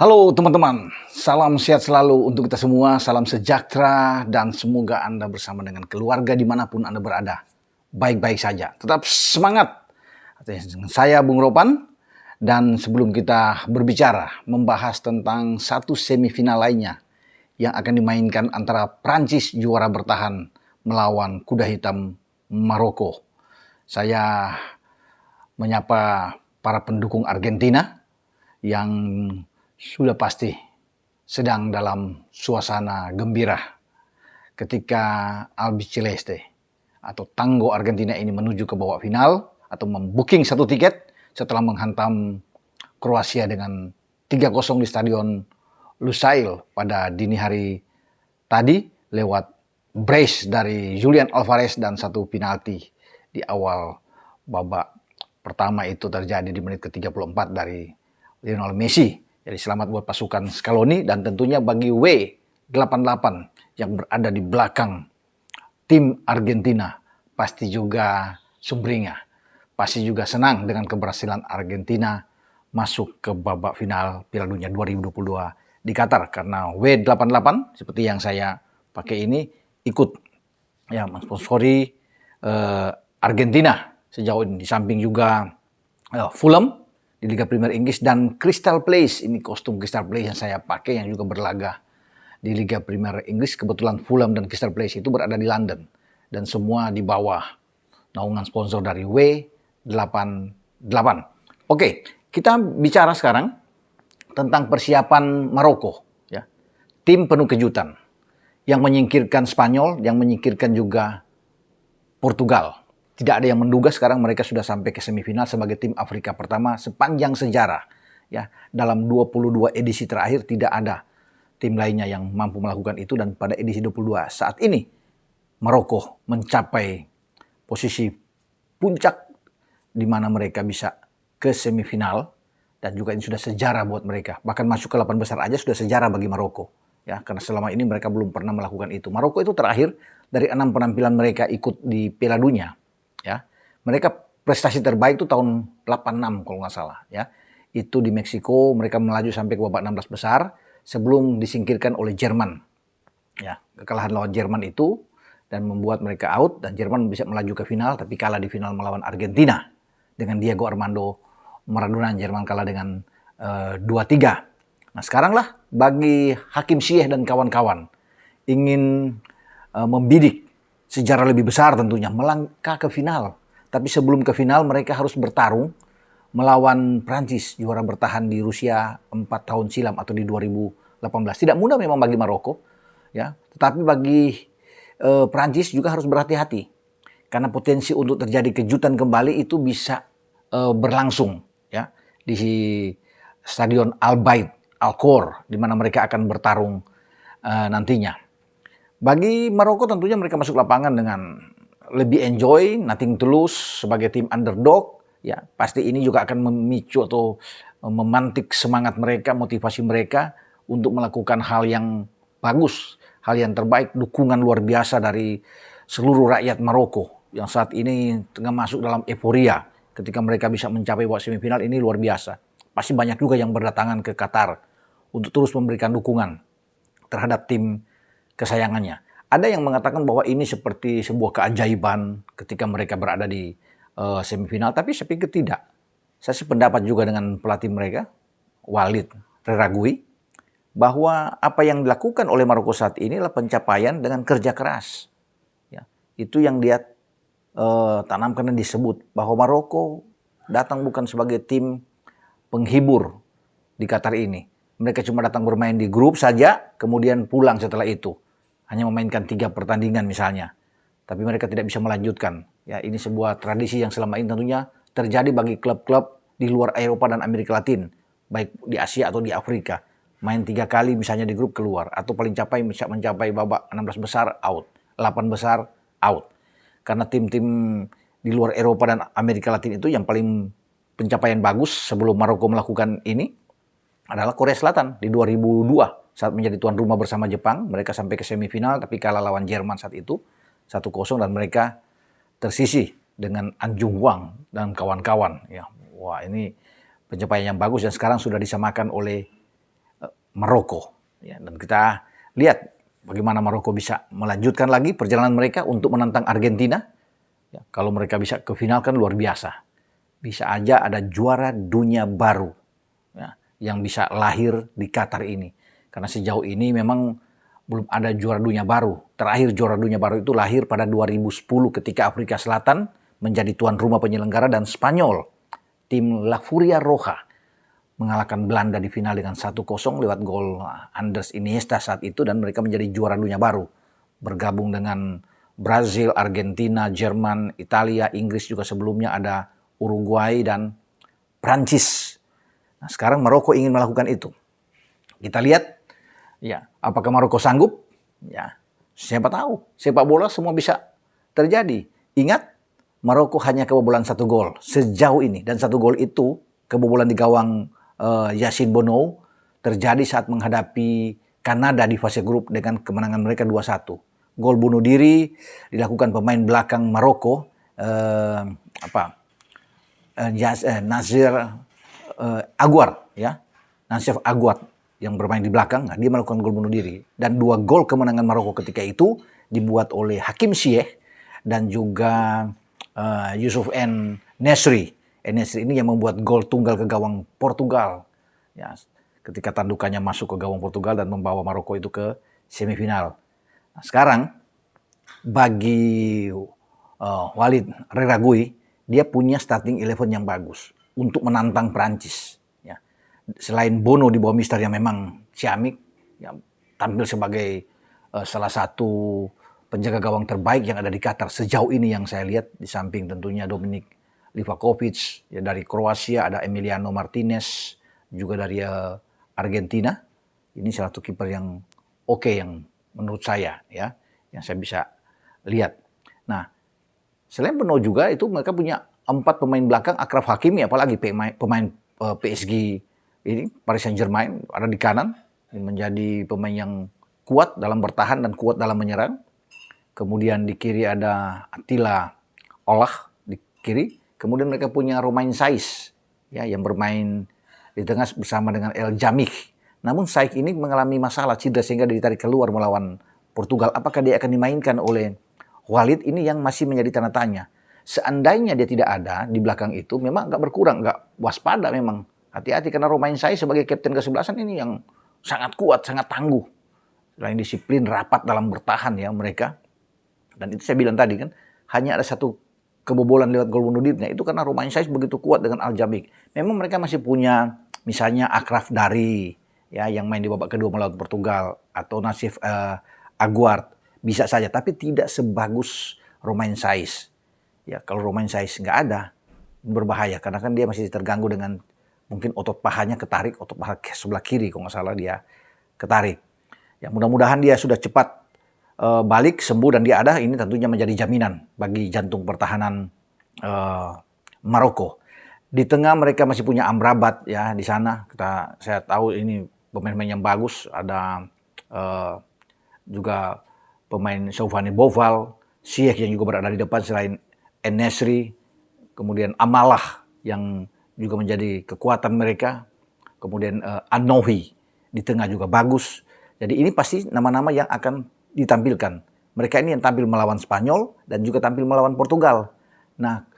Halo teman-teman, salam sehat selalu untuk kita semua, salam sejahtera dan semoga Anda bersama dengan keluarga dimanapun Anda berada. Baik-baik saja, tetap semangat. Saya Bung Ropan dan sebelum kita berbicara membahas tentang satu semifinal lainnya yang akan dimainkan antara Prancis juara bertahan melawan kuda hitam Maroko. Saya menyapa para pendukung Argentina yang sudah pasti sedang dalam suasana gembira ketika Albiceleste atau Tango Argentina ini menuju ke babak final atau membooking satu tiket setelah menghantam Kroasia dengan 3-0 di Stadion Lusail pada dini hari tadi lewat brace dari Julian Alvarez dan satu penalti di awal babak pertama itu terjadi di menit ke-34 dari Lionel Messi. Jadi selamat buat pasukan Scaloni dan tentunya bagi W88 yang berada di belakang tim Argentina. Pasti juga sumringah, pasti juga senang dengan keberhasilan Argentina masuk ke babak final Piala Dunia 2022 di Qatar. Karena W88 seperti yang saya pakai ini ikut ya mensponsori Argentina sejauh ini. Di samping juga Fulham di Liga Premier Inggris dan Crystal Palace, ini kostum Crystal Palace yang saya pakai yang juga berlaga di Liga Premier Inggris. Kebetulan Fulham dan Crystal Palace itu berada di London dan semua di bawah naungan sponsor dari W88. Oke, kita bicara sekarang tentang persiapan Maroko ya. Tim penuh kejutan yang menyingkirkan Spanyol, yang menyingkirkan juga Portugal. Tidak ada yang menduga sekarang mereka sudah sampai ke semifinal sebagai tim Afrika pertama sepanjang sejarah. Ya, dalam 22 edisi terakhir tidak ada tim lainnya yang mampu melakukan itu dan pada edisi 22 saat ini Maroko mencapai posisi puncak di mana mereka bisa ke semifinal dan juga ini sudah sejarah buat mereka. Bahkan masuk ke 8 besar aja sudah sejarah bagi Maroko. Ya, karena selama ini mereka belum pernah melakukan itu. Maroko itu terakhir dari 6 penampilan mereka ikut di Piala Dunia. Ya, mereka prestasi terbaik itu tahun 86 kalau nggak salah. Ya, itu di Meksiko mereka melaju sampai ke babak 16 besar sebelum disingkirkan oleh Jerman. Ya, kekalahan lawan Jerman itu dan membuat mereka out dan Jerman bisa melaju ke final tapi kalah di final melawan Argentina dengan Diego Armando Maradona. Jerman kalah dengan 2-3. Nah sekarang lah bagi Hakim Ziyech dan kawan-kawan ingin membidik sejarah lebih besar tentunya, melangkah ke final. Tapi sebelum ke final mereka harus bertarung melawan Prancis, juara bertahan di Rusia 4 tahun silam atau di 2018. Tidak mudah memang bagi Maroko, ya. Tetapi bagi Prancis juga harus berhati-hati. Karena potensi untuk terjadi kejutan kembali itu bisa berlangsung, ya, di Stadion Al Bayt Al Khor di mana mereka akan bertarung nantinya. Bagi Maroko tentunya mereka masuk lapangan dengan lebih enjoy, nothing to lose sebagai tim underdog. Ya, pasti ini juga akan memicu atau memantik semangat mereka, motivasi mereka untuk melakukan hal yang bagus, hal yang terbaik, dukungan luar biasa dari seluruh rakyat Maroko yang saat ini tengah masuk dalam euforia ketika mereka bisa mencapai babak semifinal ini luar biasa. Pasti banyak juga yang berdatangan ke Qatar untuk terus memberikan dukungan terhadap tim kesayangannya. Ada yang mengatakan bahwa ini seperti sebuah keajaiban ketika mereka berada di semifinal, tapi saya pikir tidak. Saya sependapat juga dengan pelatih mereka, Walid Regragui, bahwa apa yang dilakukan oleh Maroko saat ini adalah pencapaian dengan kerja keras. Ya, itu yang dia tanamkan dan disebut bahwa Maroko datang bukan sebagai tim penghibur di Qatar ini. Mereka cuma datang bermain di grup saja, kemudian pulang setelah itu. Hanya memainkan 3 pertandingan misalnya. Tapi mereka tidak bisa melanjutkan. Ya, ini sebuah tradisi yang selama ini tentunya terjadi bagi klub-klub di luar Eropa dan Amerika Latin. Baik di Asia atau di Afrika. Main 3 kali misalnya di grup keluar. Atau paling capai bisa mencapai babak 16 besar out. 8 besar out. Karena tim-tim di luar Eropa dan Amerika Latin itu yang paling pencapaian bagus sebelum Maroko melakukan ini adalah Korea Selatan di 2002 saat menjadi tuan rumah bersama Jepang. Mereka sampai ke semifinal tapi kalah lawan Jerman saat itu 1-0 dan mereka tersisih dengan An Jung Hwang dan kawan-kawan. Ya, wah ini pencapaian yang bagus dan sekarang sudah disamakan oleh Maroko. Ya, dan kita lihat bagaimana Maroko bisa melanjutkan lagi perjalanan mereka untuk menantang Argentina. Ya, kalau mereka bisa ke final kan luar biasa. Bisa aja ada juara dunia baru ya, yang bisa lahir di Qatar ini. Karena sejauh ini memang belum ada juara dunia baru. Terakhir juara dunia baru itu lahir pada 2010 ketika Afrika Selatan menjadi tuan rumah penyelenggara dan Spanyol, tim La Furia Roja, mengalahkan Belanda di final dengan 1-0 lewat gol Andres Iniesta saat itu, dan mereka menjadi juara dunia baru. Bergabung dengan Brazil, Argentina, Jerman, Italia, Inggris juga sebelumnya, ada Uruguay dan Prancis. Nah, sekarang Maroko ingin melakukan itu. Kita lihat ya, apakah Maroko sanggup? Ya, siapa tahu. Sepak bola semua bisa terjadi. Ingat, Maroko hanya kebobolan 1 gol sejauh ini, dan 1 gol itu kebobolan di gawang Yassine Bono terjadi saat menghadapi Kanada di fase grup dengan kemenangan mereka 2-1. Gol bunuh diri dilakukan pemain belakang Maroko, Nasir Aguard, ya, Nasir Aguard yang bermain di belakang. Nah, dia melakukan gol bunuh diri, dan 2 gol kemenangan Maroko ketika itu dibuat oleh Hakim Ziyech dan juga Yusuf Nesri. Nesri ini yang membuat gol tunggal ke gawang Portugal. Ya, ketika tandukannya masuk ke gawang Portugal dan membawa Maroko itu ke semifinal. Nah, sekarang bagi Walid Regragui, dia punya starting 11 yang bagus untuk menantang Prancis. Ya. Selain Bono di bawah Mister yang memang ciamik, ya, tampil sebagai salah satu penjaga gawang terbaik yang ada di Qatar sejauh ini yang saya lihat, di samping tentunya Dominik Livakovic ya dari Kroasia, ada Emiliano Martinez juga dari Argentina. Ini salah satu kiper yang oke yang menurut saya, ya, yang saya bisa lihat. Nah, selain Beno juga itu mereka punya 4 pemain belakang. Achraf Hakimi, apalagi pemain PSG ini, Paris Saint-Germain, ada di kanan, menjadi pemain yang kuat dalam bertahan dan kuat dalam menyerang. Kemudian di kiri ada Attila Olah di kiri. Kemudian mereka punya Romain Saiz, ya, yang bermain di tengah bersama dengan El Jamik. Namun Saiz ini mengalami masalah cedera sehingga ditarik keluar melawan Portugal. Apakah dia akan dimainkan oleh Walid? Ini yang masih menjadi tanda tanya. Seandainya dia tidak ada di belakang itu, memang agak berkurang, agak waspada memang. Hati-hati karena Romain Saiz sebagai kapten ke-11 ini yang sangat kuat, sangat tangguh. Selain disiplin, rapat dalam bertahan ya mereka. Dan itu saya bilang tadi kan, hanya ada 1 kebobolan lewat gol bunuh diri. Nah, itu karena Romain Saiz begitu kuat dengan Al Jamik. Memang mereka masih punya misalnya Achraf Dari, ya, yang main di babak kedua melawan Portugal, atau Nasif Aguard, bisa saja, tapi tidak sebagus Romain Saiz. Ya, kalau Romain Saiz nggak ada, berbahaya karena kan dia masih terganggu dengan mungkin otot pahanya ketarik, otot paha sebelah kiri kalau nggak salah dia ketarik. Ya, mudah-mudahan dia sudah cepat balik sembuh dan dia ada. Ini tentunya menjadi jaminan bagi jantung pertahanan Maroko. Di tengah mereka masih punya Amrabat ya di sana. Saya tahu ini pemain-pemain yang bagus. Ada juga pemain Soufani Boval, Ziyech yang juga berada di depan selain En-Nesyri, kemudian Amalah yang juga menjadi kekuatan mereka. Kemudian An-Nohi di tengah juga bagus. Jadi ini pasti nama-nama yang akan ditampilkan. Mereka ini yang tampil melawan Spanyol dan juga tampil melawan Portugal. Nah,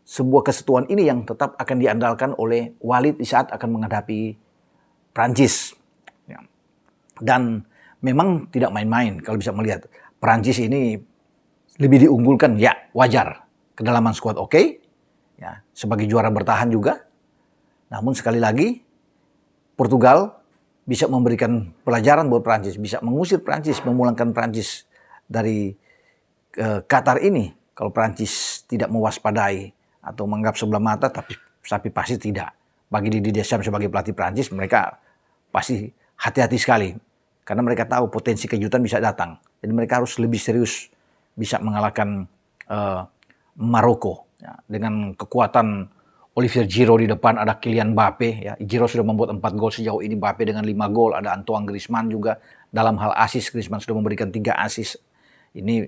sebuah kesatuan ini yang tetap akan diandalkan oleh Walid di saat akan menghadapi Prancis. Ya. Dan memang tidak main-main kalau bisa melihat. Prancis ini lebih diunggulkan, ya wajar. Kedalaman skuad oke. Ya, sebagai juara bertahan juga. Namun sekali lagi, Portugal bisa memberikan pelajaran buat Prancis, bisa mengusir Prancis, memulangkan Prancis dari Qatar ini. Kalau Prancis tidak mewaspadai atau menganggap sebelah mata, tapi pasti tidak. Bagi Didier Deschamps sebagai pelatih Prancis, mereka pasti hati-hati sekali. Karena mereka tahu potensi kejutan bisa datang. Jadi mereka harus lebih serius bisa mengalahkan Maroko. Ya, dengan kekuatan Olivier Giroud di depan, ada Kylian Mbappe. Ya. Giroud sudah membuat 4 gol sejauh ini, Mbappe dengan 5 gol. Ada Antoine Griezmann juga. Dalam hal assist, Griezmann sudah memberikan 3 assist. Ini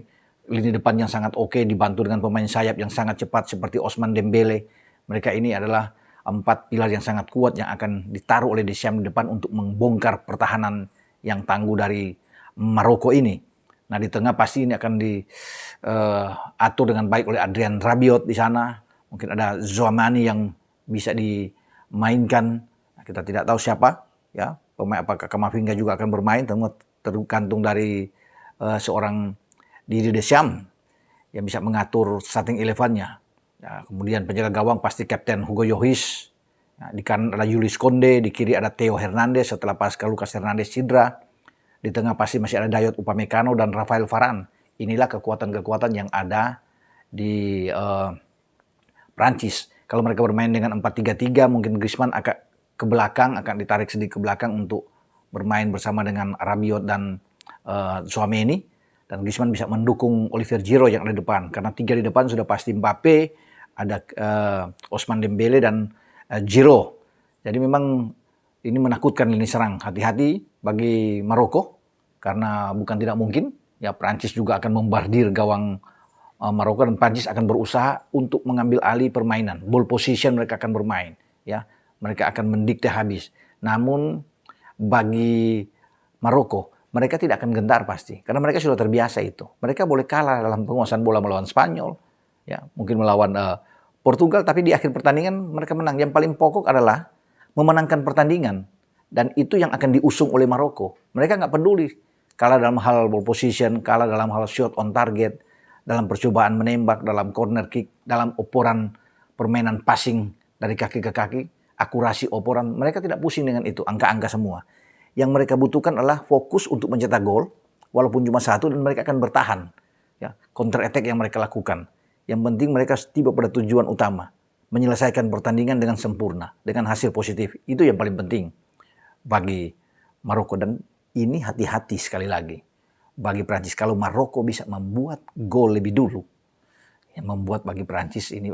lini depan yang sangat oke, dibantu dengan pemain sayap yang sangat cepat seperti Ousmane Dembele. Mereka ini adalah 4 pilar yang sangat kuat yang akan ditaruh oleh Deschamps di depan untuk membongkar pertahanan yang tangguh dari Maroko ini. Nah, di tengah pasti ini akan diatur dengan baik oleh Adrien Rabiot di sana. Mungkin ada Tchouaméni yang bisa dimainkan. Nah, kita tidak tahu siapa, ya. Pemain apakah Kamavinga juga akan bermain, tergantung dari seorang Didier Deschamps yang bisa mengatur starting 11-nya. Ya, kemudian penjaga gawang pasti Kapten Hugo Lloris. Nah, di kanan ada Jules Koundé, di kiri ada Theo Hernandez setelah pasca Lucas Hernandez cedera. Di tengah pasti masih ada Dayot Upamecano dan Rafael Varane. Inilah kekuatan-kekuatan yang ada di Prancis. Kalau mereka bermain dengan 4-3-3, mungkin Griezmann akan ke belakang, akan ditarik sedikit ke belakang untuk bermain bersama dengan Rabiot dan Tchouaméni. Dan Griezmann bisa mendukung Olivier Giroud yang ada di depan. Karena 3 di depan sudah pasti Mbappe, ada Ousmane Dembele dan Giroud. Jadi memang ini menakutkan lini serang. Hati-hati bagi Maroko karena bukan tidak mungkin ya Prancis juga akan membardir gawang Maroko dan Prancis akan berusaha untuk mengambil alih permainan. Ball position mereka akan bermain, ya. Mereka akan mendikte habis. Namun bagi Maroko mereka tidak akan gentar pasti karena mereka sudah terbiasa itu. Mereka boleh kalah dalam penguasaan bola melawan Spanyol, ya, mungkin melawan Portugal, tapi di akhir pertandingan mereka menang. Yang paling pokok adalah memenangkan pertandingan, dan itu yang akan diusung oleh Maroko. Mereka nggak peduli kalah dalam hal ball position, kalah dalam hal shot on target, dalam percobaan menembak, dalam corner kick, dalam operan permainan passing dari kaki ke kaki, akurasi operan. Mereka tidak pusing dengan itu, angka-angka semua. Yang mereka butuhkan adalah fokus untuk mencetak gol, walaupun cuma 1, dan mereka akan bertahan. Ya, counter attack yang mereka lakukan. Yang penting mereka tiba pada tujuan utama, menyelesaikan pertandingan dengan sempurna, dengan hasil positif. Itu yang paling penting bagi Maroko. Dan ini hati-hati sekali lagi bagi Prancis. Kalau Maroko bisa membuat gol lebih dulu, yang membuat bagi Prancis ini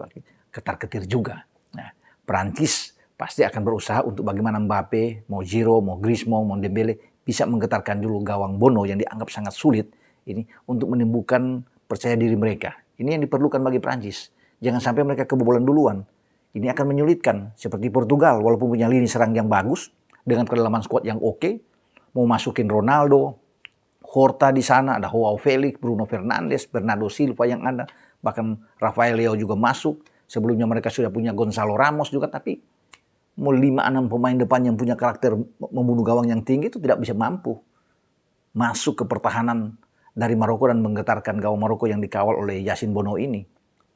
ketar-ketir juga. Nah, Prancis pasti akan berusaha untuk bagaimana Mbappe, mau Giroud, mau Griezmann, mau Dembele bisa menggetarkan dulu gawang Bono yang dianggap sangat sulit ini untuk menimbulkan percaya diri mereka. Ini yang diperlukan bagi Prancis. Jangan sampai mereka kebobolan duluan. Ini akan menyulitkan seperti Portugal walaupun punya lini serang yang bagus dengan kedalaman skuad yang oke, mau masukin Ronaldo, Horta di sana, ada Joao Felix, Bruno Fernandes, Bernardo Silva yang ada, bahkan Rafael Leao juga masuk. Sebelumnya mereka sudah punya Gonzalo Ramos juga, tapi mau 5-6 pemain depan yang punya karakter membunuh gawang yang tinggi itu tidak bisa mampu masuk ke pertahanan dari Maroko dan menggetarkan gawang Maroko yang dikawal oleh Yassine Bono ini.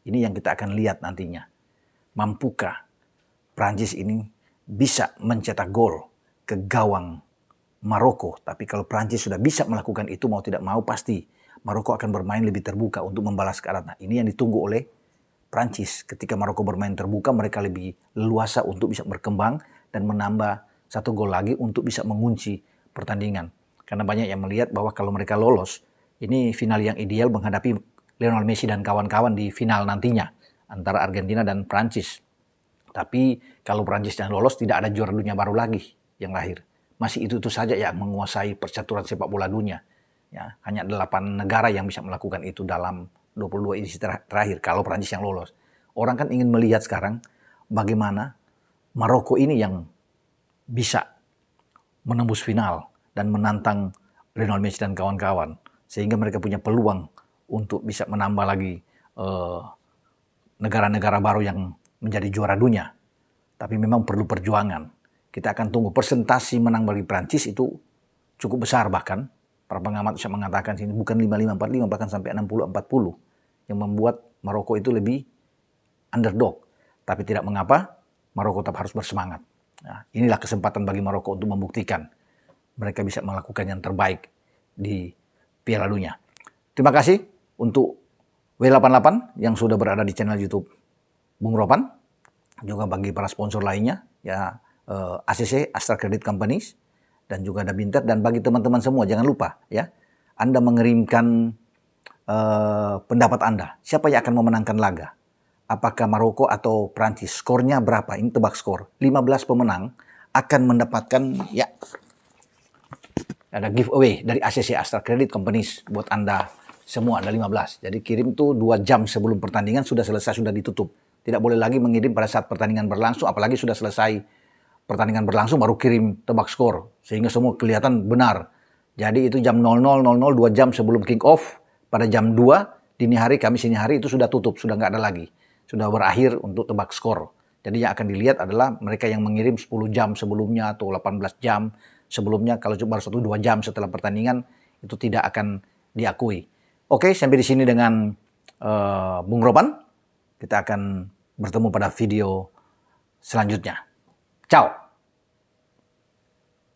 Ini yang kita akan lihat nantinya. Mampukah Prancis ini bisa mencetak gol ke gawang Maroko? Tapi kalau Prancis sudah bisa melakukan itu, mau tidak mau pasti Maroko akan bermain lebih terbuka untuk membalas ke arah. Nah, ini yang ditunggu oleh Prancis. Ketika Maroko bermain terbuka, mereka lebih leluasa untuk bisa berkembang dan menambah 1 gol lagi untuk bisa mengunci pertandingan. Karena banyak yang melihat bahwa kalau mereka lolos, ini final yang ideal menghadapi Lionel Messi dan kawan-kawan di final nantinya antara Argentina dan Prancis. Tapi kalau Prancis yang lolos, tidak ada juara dunia baru lagi yang lahir. Masih itu saja yang menguasai percaturan sepak bola dunia. Ya, hanya 8 negara yang bisa melakukan itu dalam 22 edisi terakhir kalau Prancis yang lolos. Orang kan ingin melihat sekarang bagaimana Maroko ini yang bisa menembus final dan menantang Lionel Messi dan kawan-kawan. Sehingga mereka punya peluang untuk bisa menambah lagi negara-negara baru yang menjadi juara dunia. Tapi memang perlu perjuangan. Kita akan tunggu. Persentase menang bagi Prancis itu cukup besar bahkan. Para pengamat bisa mengatakan sini bukan 55-45 bahkan sampai 60-40. Yang membuat Maroko itu lebih underdog. Tapi tidak mengapa, Maroko tetap harus bersemangat. Nah, inilah kesempatan bagi Maroko untuk membuktikan mereka bisa melakukan yang terbaik di Piala Dunia. Terima kasih untuk W88 yang sudah berada di channel YouTube Bung Ropan. Juga bagi para sponsor lainnya, ya ACC, Astra Credit Companies, dan juga ada Binter. Dan bagi teman-teman semua, jangan lupa ya, Anda mengirimkan pendapat Anda. Siapa yang akan memenangkan laga? Apakah Maroko atau Prancis? Skornya berapa? Ini tebak skor. 15 pemenang akan mendapatkan ya ada giveaway dari ACC, Astra Credit Companies buat Anda semua, ada 15. Jadi kirim tuh 2 jam sebelum pertandingan sudah selesai, sudah ditutup. Tidak boleh lagi mengirim pada saat pertandingan berlangsung, apalagi sudah selesai pertandingan berlangsung baru kirim tebak skor. Sehingga semua kelihatan benar. Jadi itu jam 00.00, 2 jam sebelum kick off, pada jam 2 dini hari, Kamis dini hari itu sudah tutup, sudah nggak ada lagi. Sudah berakhir untuk tebak skor. Jadi yang akan dilihat adalah mereka yang mengirim 10 jam sebelumnya atau 18 jam sebelumnya. Kalau cuma 1-2 jam setelah pertandingan, itu tidak akan diakui. Oke, sampai di sini dengan Bung Ropan. Kita akan bertemu pada video selanjutnya. Ciao!